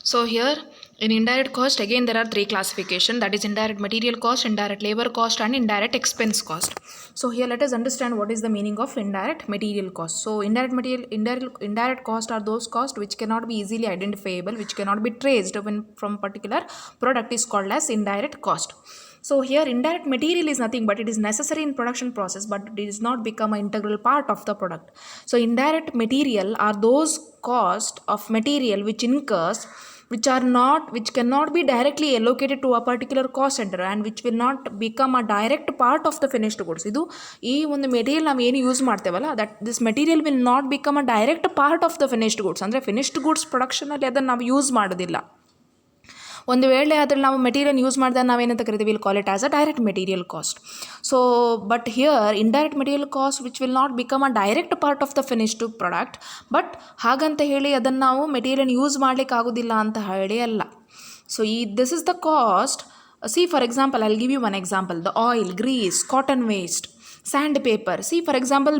So here in indirect cost, again there are three classification, that is indirect material cost, indirect labor cost, and indirect expense cost. So here let us understand what is the meaning of indirect material cost. So indirect cost are those costs which cannot be easily identifiable, which cannot be traced when from particular product is called as indirect cost. So here indirect material is nothing but it is necessary in production process, but it does not become an integral part of the product. So indirect material are those cost of material which incurs, which cannot be directly allocated to a particular cost center and which will not become a direct part of the finished goods. ಇದು ಈ ಒಂದು material ನಾವು ಏನು use ಮಾಡ್ತೇವಲ್ಲ, that this material will not become a direct part of the finished goods. ಅಂದರೆ finished goods ಪ್ರೊಡಕ್ಷನಲ್ಲಿ ಅದನ್ನು ನಾವು use ಮಾಡೋದಿಲ್ಲ. ಒಂದು ವೇಳೆ ಅದ್ರಲ್ಲಿ ನಾವು ಮೆಟೀರಿಯಲ್ ಯೂಸ್ ಮಾಡಿದಾಗ ನಾವೇನಂತ ಕರಿತೀವಿ, will call it as a direct material cost. So but here indirect material cost which will not become a direct part of the finished product. But ಹಾಗಂತ ಹೇಳಿ ಅದನ್ನು ನಾವು ಮೆಟೀರಿಯಲ್ ಯೂಸ್ ಮಾಡಲಿಕ್ಕೆ ಆಗೋದಿಲ್ಲ ಅಂತ ಹೇಳಿ ಅಲ್ಲ. So this is the cost. See for example, I'll give you one example. The oil, grease, cotton waste, sandpaper. See for example,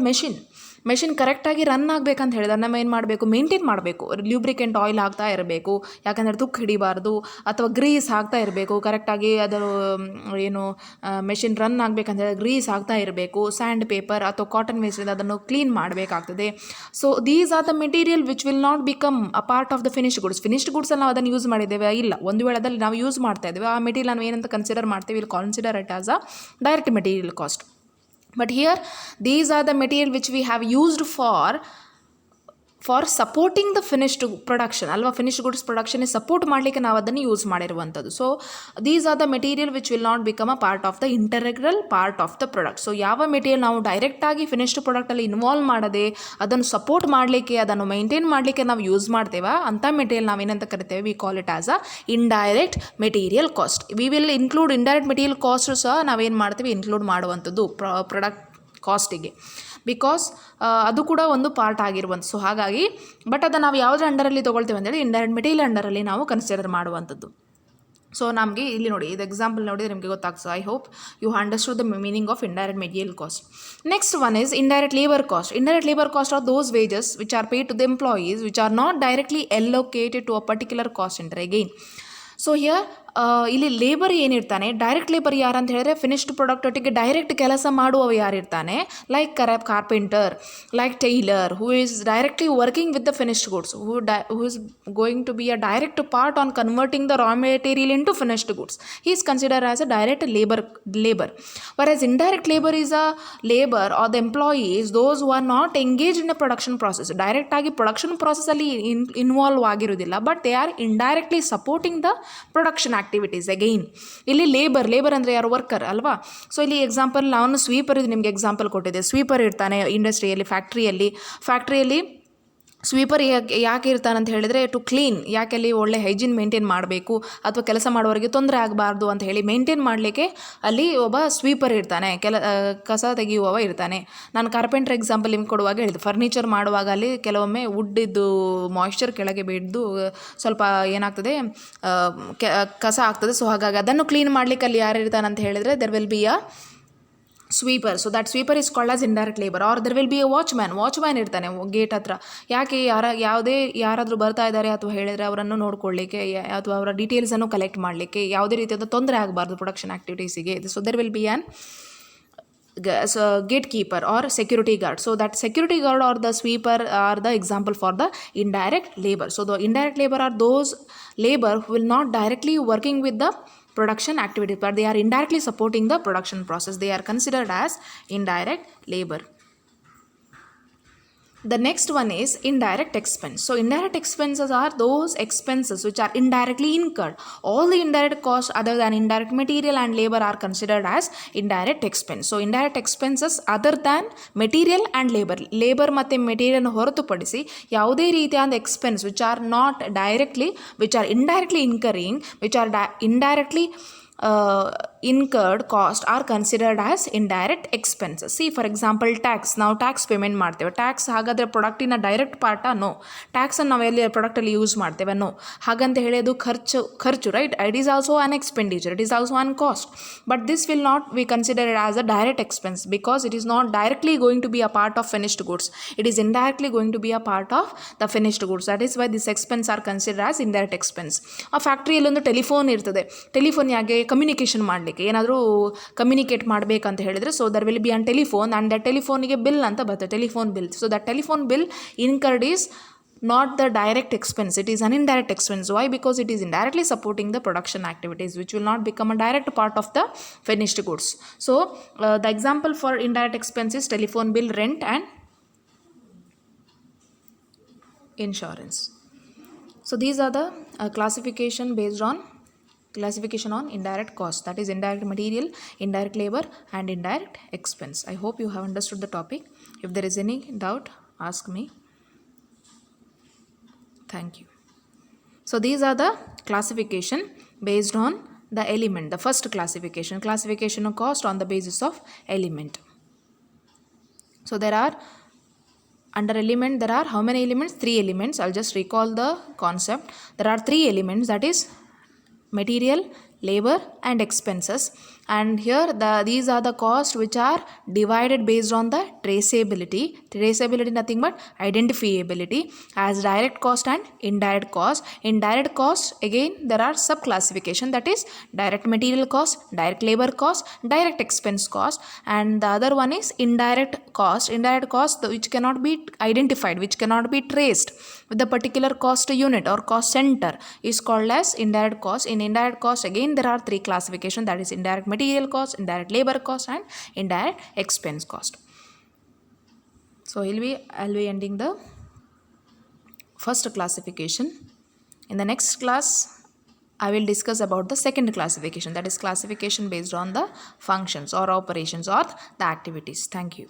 machine ಕರೆಕ್ಟಾಗಿ ರನ್ ಆಗಬೇಕಂತ ಹೇಳಿದ್ರೆ ನಾವು ಏನು ಮಾಡಬೇಕು, ಮೇಂಟೈನ್ ಮಾಡಬೇಕು. ಲ್ಯೂಬ್ರಿಕೆಂಟ್ ಆಯಿಲ್ ಹಾಕ್ತಾ ಇರಬೇಕು, ಯಾಕಂದರೆ ತುಕ್ಕು ಹಿಡಿಬಾರ್ದು. ಅಥವಾ ಗ್ರೀಸ್ ಹಾಕ್ತಾ ಇರಬೇಕು, ಕರೆಕ್ಟಾಗಿ ಅದರ ಏನು ಮೆಷಿನ್ ರನ್ ಆಗಬೇಕಂತ ಹೇಳಿದ್ರೆ ಗ್ರೀಸ್ ಹಾಕ್ತಾ ಇರಬೇಕು. ಸ್ಯಾಂಡ್ ಪೇಪರ್ ಅಥವಾ ಕಾಟನ್ ವೇಸ್ಟ್ ಅದನ್ನು ಕ್ಲೀನ್ ಮಾಡಬೇಕಾಗ್ತದೆ. So these are the material which will not become a part of the finished goods ನಾವು ಅದನ್ನು ಯೂಸ್ ಮಾಡಿದ್ದೇವೆ ಇಲ್ಲ. ಒಂದು ವೇಳೆ ಅದಲ್ಲಿ ನಾವು ಯೂಸ್ ಮಾಡ್ತಾ ಇದ್ದೇವೆ, ಆ ಮೆಟೀರಿಯಲ್ ನಾವು ಏನಂತ ಕನ್ಸಿಡರ್ ಮಾಡ್ತೀವಿ, will consider it as a direct material cost. But here these are the material which we have used for supporting the finished production ಅಲ್ವಾ. ಫಿನಿಶ್ಡ್ ಗುಡ್ಸ್ ಪ್ರೊಡಕ್ಷನ್ಗೆ ಸಪೋರ್ಟ್ ಮಾಡಲಿಕ್ಕೆ ನಾವು ಅದನ್ನು ಯೂಸ್ ಮಾಡಿರುವಂಥದ್ದು. So these are the material which will not become a part of the integral part of the product. So ಯಾವ material ನಾವು ಡೈರೆಕ್ಟಾಗಿ finished ಪ್ರಾಡಕ್ಟಲ್ಲಿ involve ಮಾಡದೆ ಅದನ್ನು ಸಪೋರ್ಟ್ ಮಾಡಲಿಕ್ಕೆ, ಅದನ್ನು ಮೈಂಟೈನ್ ಮಾಡಲಿಕ್ಕೆ ನಾವು ಯೂಸ್ ಮಾಡ್ತೇವೆ, ಅಂಥ ಮೆಟೀರಿಯಲ್ ನಾವೇನಂತ ಕರಿತೇವೆ, we call it as a indirect material cost. We will include indirect material cost ಸಹ ನಾವೇನು ಮಾಡ್ತೀವಿ, ಇನ್ಕ್ಲೂಡ್ ಮಾಡುವಂಥದ್ದು ಪ್ರಾಡಕ್ಟ್ ಕಾಸ್ಟಿಗೆ. ಬಿಕಾಸ್ ಅದು ಕೂಡ ಒಂದು ಪಾರ್ಟ್ ಆಗಿರುವಂಥ. ಸೊ ಹಾಗಾಗಿ ಬಟ್ ಅದನ್ನು ನಾವು ಯಾವುದ್ರ ಅಂಡರಲ್ಲಿ ತೊಗೊಳ್ತೀವಿ ಅಂತೇಳಿ ಇಂಡೈರೆಕ್ಟ್ ಮೆಟೀರಿಯಲ್ ಅಂಡರಲ್ಲಿ ನಾವು ಕನ್ಸಿಡರ್ ಮಾಡುವಂಥದ್ದು. ಸೊ ನಮಗೆ ಇಲ್ಲಿ ನೋಡಿ, ಇದು ಎಕ್ಸಾಂಪಲ್ ನೋಡಿದರೆ ನಿಮಗೆ ಗೊತ್ತಾಗ್ತದೆ. I hope you understood the meaning of indirect material cost. Next one is indirect labour cost. Indirect labour cost are those wages which are paid to the employees which are not directly allocated to a particular cost centre again. So here ಇಲ್ಲಿ labour ಏನಿರ್ತಾನೆ, direct labour ಯಾರಂತ ಹೇಳಿದ್ರೆ finished product ಒಟ್ಟಿಗೆ direct ಕೆಲಸ ಮಾಡುವವ ಯಾರಿರ್ತಾನೆ, like carpenter, like tailor, who is directly working with the finished goods, who is going to be a direct part on converting the raw material into finished goods. He is consider as a direct labour. whereas indirect labor is a labor or the employees those who are not engaged in a production process. Direct ಆಗಿ production ಪ್ರಾಸೆಸ್ಸಲ್ಲಿ involve ಆಗಿರೋದಿಲ್ಲ, but they are indirectly supporting the production activities. Again ಇಲ್ಲಿ labour ಅಂದರೆ ಯಾರು, worker ಅಲ್ವಾ. So ಇಲ್ಲಿ example ನಾನು sweeper ಇದು ನಿಮಗೆ ಎಕ್ಸಾಂಪಲ್ ಕೊಟ್ಟಿದ್ದೆ. ಸ್ವೀಪರ್ ಇರ್ತಾನೆ ಇಂಡಸ್ಟ್ರಿಯಲ್ಲಿ, ಫ್ಯಾಕ್ಟ್ರಿಯಲ್ಲಿ ಸ್ವೀಪರ್ ಯಾಕೆ ಇರ್ತಾನಂತ ಹೇಳಿದರೆ ಟು ಕ್ಲೀನ್, ಯಾಕೆ ಅಲ್ಲಿ ಒಳ್ಳೆ ಹೈಜೀನ್ ಮೇಂಟೈನ್ ಮಾಡಬೇಕು ಅಥವಾ ಕೆಲಸ ಮಾಡೋರಿಗೆ ತೊಂದರೆ ಆಗಬಾರ್ದು ಅಂತ ಹೇಳಿ ಮೇಂಟೈನ್ ಮಾಡಲಿಕ್ಕೆ ಅಲ್ಲಿ ಒಬ್ಬ ಸ್ವೀಪರ್ ಇರ್ತಾನೆ, ಕಸ ತೆಗೆಯುವವ ಇರ್ತಾನೆ. ನಾನು ಕಾರ್ಪೆಂಟರ್ ಎಕ್ಸಾಂಪಲ್ ನಿಮ್ಗೆ ಕೊಡುವಾಗ ಹೇಳಿದೆ, ಫರ್ನಿಚರ್ ಮಾಡುವಾಗ ಅಲ್ಲಿ ಕೆಲವೊಮ್ಮೆ ವುಡ್ಡಿದ್ದು ಮಾಯ್ಶ್ಚರ್ ಕೆಳಗೆ ಬಿದ್ದು ಸ್ವಲ್ಪ ಏನಾಗ್ತದೆ, ಕಸ ಆಗ್ತದೆ. ಸೊ ಹಾಗಾಗಿ ಅದನ್ನು ಕ್ಲೀನ್ ಮಾಡಲಿಕ್ಕೆ ಅಲ್ಲಿ ಯಾರು ಇರ್ತಾನಂತ ಹೇಳಿದರೆ there will be a sweeper. So that sweeper is called as indirect labour. Or there will be a watchman ಇರ್ತಾನೆ ಗೇಟ್ ಹತ್ರ. ಯಾಕೆ ಯಾರಾದರೂ ಬರ್ತಾ ಇದ್ದಾರೆ ಅಥವಾ ಹೇಳಿದರೆ ಅವರನ್ನು ನೋಡ್ಕೊಳ್ಳಿಕ್ಕೆ ಅಥವಾ ಅವರ ಡೀಟೇಲ್ಸನ್ನು ಕಲೆಕ್ಟ್ ಮಾಡಲಿಕ್ಕೆ, ಯಾವುದೇ ರೀತಿಯಾದ ತೊಂದರೆ ಆಗಬಾರ್ದು ಪ್ರೊಡಕ್ಷನ್ ಆ್ಯಕ್ಟಿವಿಟೀಸಿಗೆ. So there will be an gatekeeper or security guard. So that security guard or the sweeper are the example for the indirect labor. So the indirect labor are those labor who will not directly working with the production activity, but they are indirectly supporting the production process. They are considered as indirect labor. The next one is indirect expense. So indirect expenses are those expenses which are indirectly incurred. All the indirect costs other than indirect material and labor are considered as indirect expense. So indirect expenses other than material and labor ಮತ್ತು material ಹೊರತುಪಡಿಸಿ ಯಾವುದೇ ರೀತಿಯಾದ expense which are not directly, which are indirectly incurring, which are indirectly incurred cost are considered as indirect expenses. See, for example, tax. ನಾವು tax payment ಮಾಡ್ತೇವೆ. Tax ಹಾಗಾದರೆ ಪ್ರಾಡಕ್ಟಿನ direct ಪಾರ್ಟಾ? No. ಟ್ಯಾಕ್ಸನ್ನು ನಾವು ಎಲ್ಲಿ ಪ್ರಾಡಕ್ಟಲ್ಲಿ use ಮಾಡ್ತೇವೆ? ನೋ. ಹಾಗಂತ ಹೇಳೋದು ಖರ್ಚು right. It is also an expenditure, it is also an cost, but this will not be considered as a direct expense because it is not directly going to be a part of finished goods. It is indirectly going to be a part of the finished goods. That is why this expense are considered as indirect expense. ಆ ಫ್ಯಾಕ್ಟ್ರಿಯಲ್ಲಿ ಒಂದು telephone ಇರ್ತದೆ. Telephone ಯಾಕೆ? Communication ಮಾಡಲಿಕ್ಕೆ, ಏನಾದರೂ communicate ಮಾಡಬೇಕಂತ ಹೇಳಿದರೆ, so there will be an telephone and the ಟೆಲಿಫೋನಿಗೆ ಬಿಲ್ ಅಂತ ಬರ್ತದೆ, telephone bill. So that telephone bill incurred is not the direct expense, it is an indirect expense. Why? Because it is indirectly supporting the production activities which will not become a direct part of the finished goods. So the example for indirect expense is telephone bill, rent and insurance. So these are the classification on indirect cost, that is indirect material, indirect labor and indirect expense. I hope you have understood the topic. If there is any doubt, ask me. Thank you. So these are the classification based on the element. The first classification of cost on the basis of element. So there are under element, there are how many elements? 3 elements. I'll just recall the concept. There are 3 elements, that is material, labor and expenses, and here these are the costs which are divided based on the traceability, nothing but identifiability, as direct cost and indirect cost. In direct cost, again there are sub classification, that is direct material cost, direct labor cost, direct expense cost, and the other one is indirect cost which cannot be identified, which cannot be traced with the particular cost unit or cost center, is called as indirect cost. In indirect cost, again there are 3 classification, that is indirect material cost, indirect labor cost and indirect expense cost. So I'll be ending the first classification. In the next class I will discuss about the second classification, that is classification based on the functions or operations or the activities. Thank you.